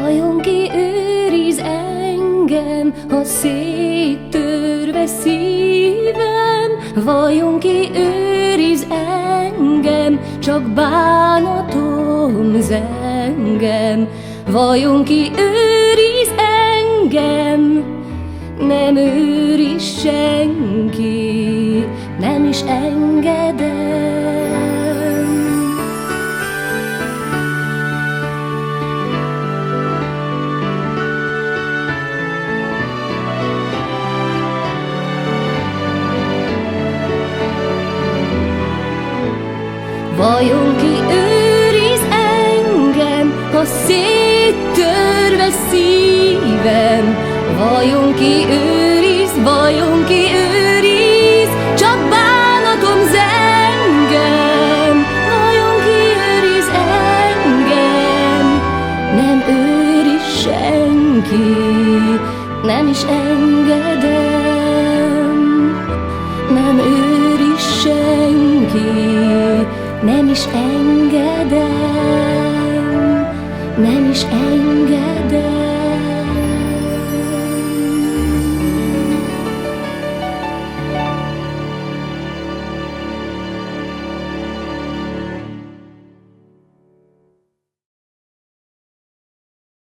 Vajon ki őriz engem, ha széttörve szívem? Vajon ki őriz engem, csak bánatom zengem? Vajon ki őriz engem? Nem őriz senki, nem is engedem. Vajon ki őriz engem, ha széttörve szívem? Vajon ki őriz, csak bánatom zengem? Vajon ki őriz engem? Nem őriz senki, nem is engedem. Nem őriz senki, nem is engedem, nem is engedem.